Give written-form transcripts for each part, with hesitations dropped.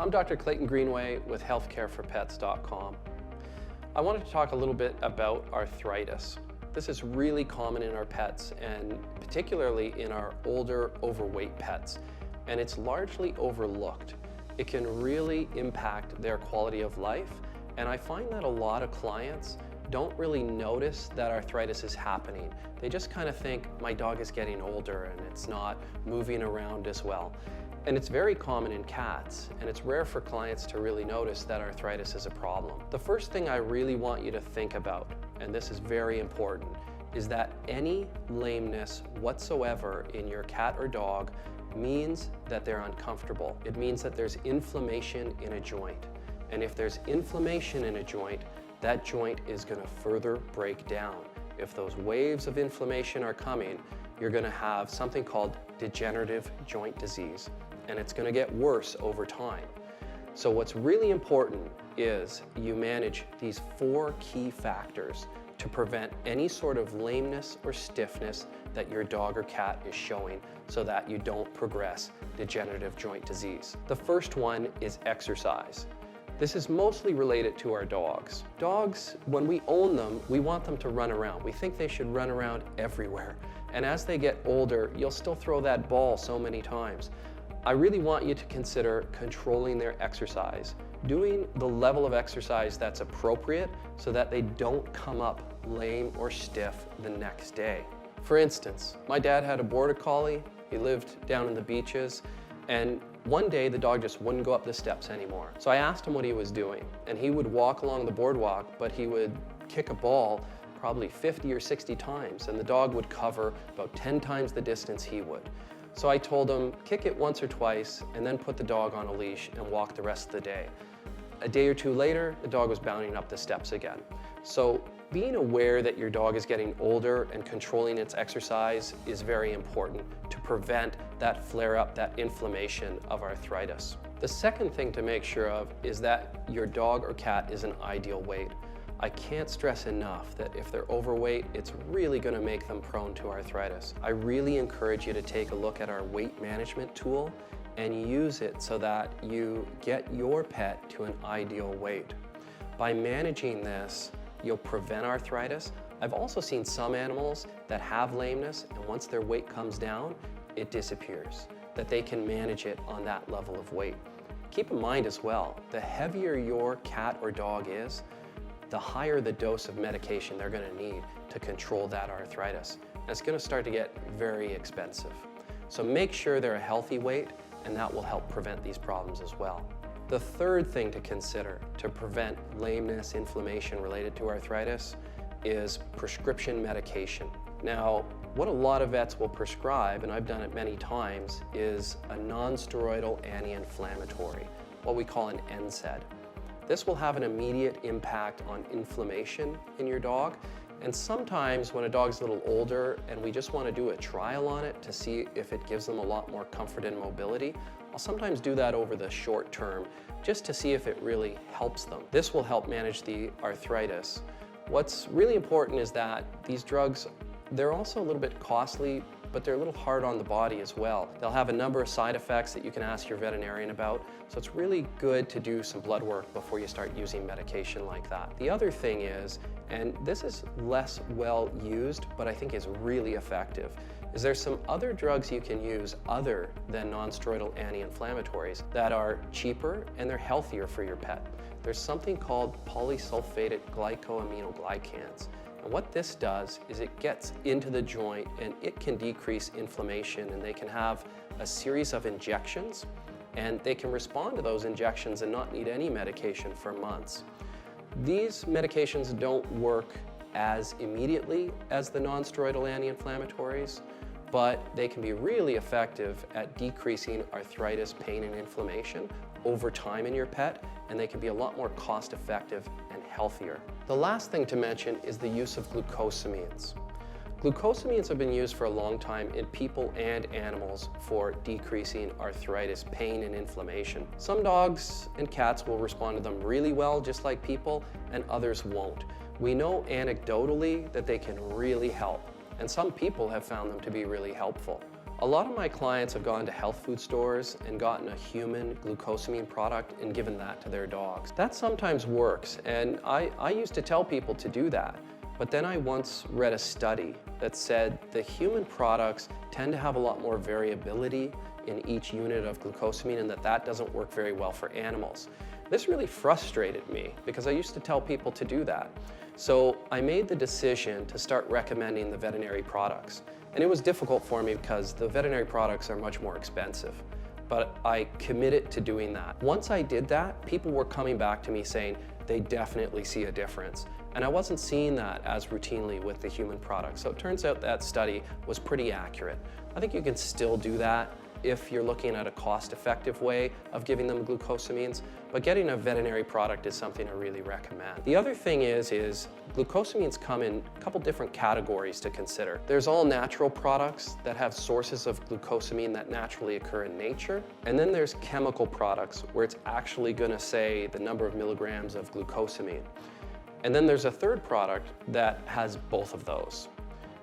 I'm Dr. Clayton Greenway with healthcareforpets.com. I wanted to talk a little bit about arthritis. This is really common in our pets and particularly in our older, overweight pets, and it's largely overlooked. It can really impact their quality of life, and I find that a lot of clients don't really notice that arthritis is happening. They just kind of think, my dog is getting older and it's not moving around as well. And it's very common in cats, and it's rare for clients to really notice that arthritis is a problem. The first thing I really want you to think about, and this is very important, is that any lameness whatsoever in your cat or dog means that they're uncomfortable. It means that there's inflammation in a joint. And if there's inflammation in a joint, that joint is going to further break down. If those waves of inflammation are coming, you're going to have something called degenerative joint disease, and it's going to get worse over time. So what's really important is you manage these 4 key factors to prevent any sort of lameness or stiffness that your dog or cat is showing so that you don't progress degenerative joint disease. The first one is exercise. This is mostly related to our dogs. Dogs, when we own them, we want them to run around. We think they should run around everywhere. And as they get older, you'll still throw that ball so many times. I really want you to consider controlling their exercise, doing the level of exercise that's appropriate so that they don't come up lame or stiff the next day. For instance, my dad had a border collie. He lived down in the beaches, and one day the dog just wouldn't go up the steps anymore. So I asked him what he was doing, and he would walk along the boardwalk, but he would kick a ball probably 50 or 60 times, and the dog would cover about 10 times the distance he would. So I told him, kick it once or twice, and then put the dog on a leash and walk the rest of the day. A day or two later, the dog was bounding up the steps again. So being aware that your dog is getting older and controlling its exercise is very important to prevent that flare-up, that inflammation of arthritis. The second thing to make sure of is that your dog or cat is an ideal weight. I can't stress enough that if they're overweight, it's really going to make them prone to arthritis. I really encourage you to take a look at our weight management tool and use it so that you get your pet to an ideal weight. By managing this, you'll prevent arthritis. I've also seen some animals that have lameness, and once their weight comes down, it disappears, that they can manage it on that level of weight. Keep in mind as well, the heavier your cat or dog is, the higher the dose of medication they're going to need to control that arthritis. And it's going to start to get very expensive. So make sure they're a healthy weight, and that will help prevent these problems as well. The third thing to consider to prevent lameness, inflammation related to arthritis is prescription medication. Now, what a lot of vets will prescribe, and I've done it many times, is a non-steroidal anti-inflammatory, what we call an NSAID. This will have an immediate impact on inflammation in your dog, and sometimes when a dog's a little older and we just want to do a trial on it to see if it gives them a lot more comfort and mobility, I'll sometimes do that over the short term just to see if it really helps them. This will help manage the arthritis. What's really important is that these drugs, they're also a little bit costly, but they're a little hard on the body as well. They'll have a number of side effects that you can ask your veterinarian about, so it's really good to do some blood work before you start using medication like that. The other thing is, and this is less well used, but I think is really effective, is there's some other drugs you can use other than non-steroidal anti-inflammatories that are cheaper and they're healthier for your pet. There's something called polysulfated glycoaminoglycans. And what this does is it gets into the joint and it can decrease inflammation, and they can have a series of injections, and they can respond to those injections and not need any medication for months. These medications don't work as immediately as the non-steroidal anti-inflammatories, but they can be really effective at decreasing arthritis, pain, and inflammation over time in your pet, and they can be a lot more cost-effective and healthier. The last thing to mention is the use of glucosamines. Glucosamines have been used for a long time in people and animals for decreasing arthritis, pain, and inflammation. Some dogs and cats will respond to them really well, just like people, and others won't. We know anecdotally that they can really help, and some people have found them to be really helpful. A lot of my clients have gone to health food stores and gotten a human glucosamine product and given that to their dogs. That sometimes works, and I used to tell people to do that. But then I once read a study that said the human products tend to have a lot more variability in each unit of glucosamine, and that doesn't work very well for animals. This really frustrated me because I used to tell people to do that. So I made the decision to start recommending the veterinary products. And it was difficult for me because the veterinary products are much more expensive. But I committed to doing that. Once I did that, people were coming back to me saying they definitely see a difference. And I wasn't seeing that as routinely with the human products. So it turns out that study was pretty accurate. I think you can still do that if you're looking at a cost-effective way of giving them glucosamines, but getting a veterinary product is something I really recommend. The other thing is glucosamines come in a couple different categories to consider. There's all natural products that have sources of glucosamine that naturally occur in nature, and then there's chemical products where it's actually gonna say the number of milligrams of glucosamine. And then there's a third product that has both of those.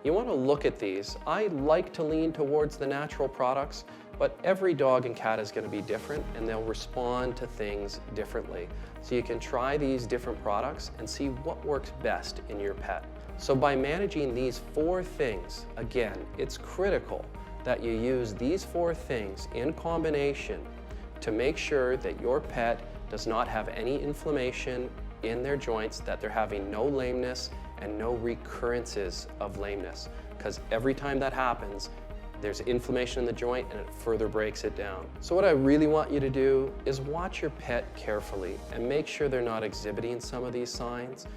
You want to look at these. I like to lean towards the natural products, but every dog and cat is going to be different and they'll respond to things differently. So you can try these different products and see what works best in your pet. So by managing these 4 things, again, it's critical that you use these 4 things in combination to make sure that your pet does not have any inflammation in their joints, that they're having no lameness and no recurrences of lameness. Because every time that happens, there's inflammation in the joint and it further breaks it down. So what I really want you to do is watch your pet carefully and make sure they're not exhibiting some of these signs.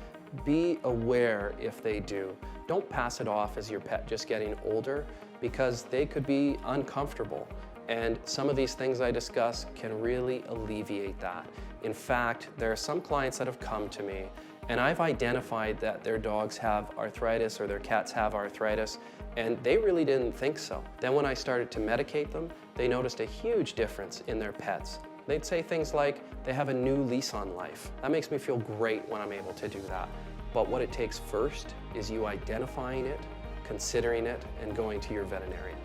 Be aware if they do. Don't pass it off as your pet just getting older, because they could be uncomfortable. And some of these things I discuss can really alleviate that. In fact, there are some clients that have come to me and I've identified that their dogs have arthritis or their cats have arthritis, and they really didn't think so. Then when I started to medicate them, they noticed a huge difference in their pets. They'd say things like they have a new lease on life. That makes me feel great when I'm able to do that. But what it takes first is you identifying it, considering it, and going to your veterinarian.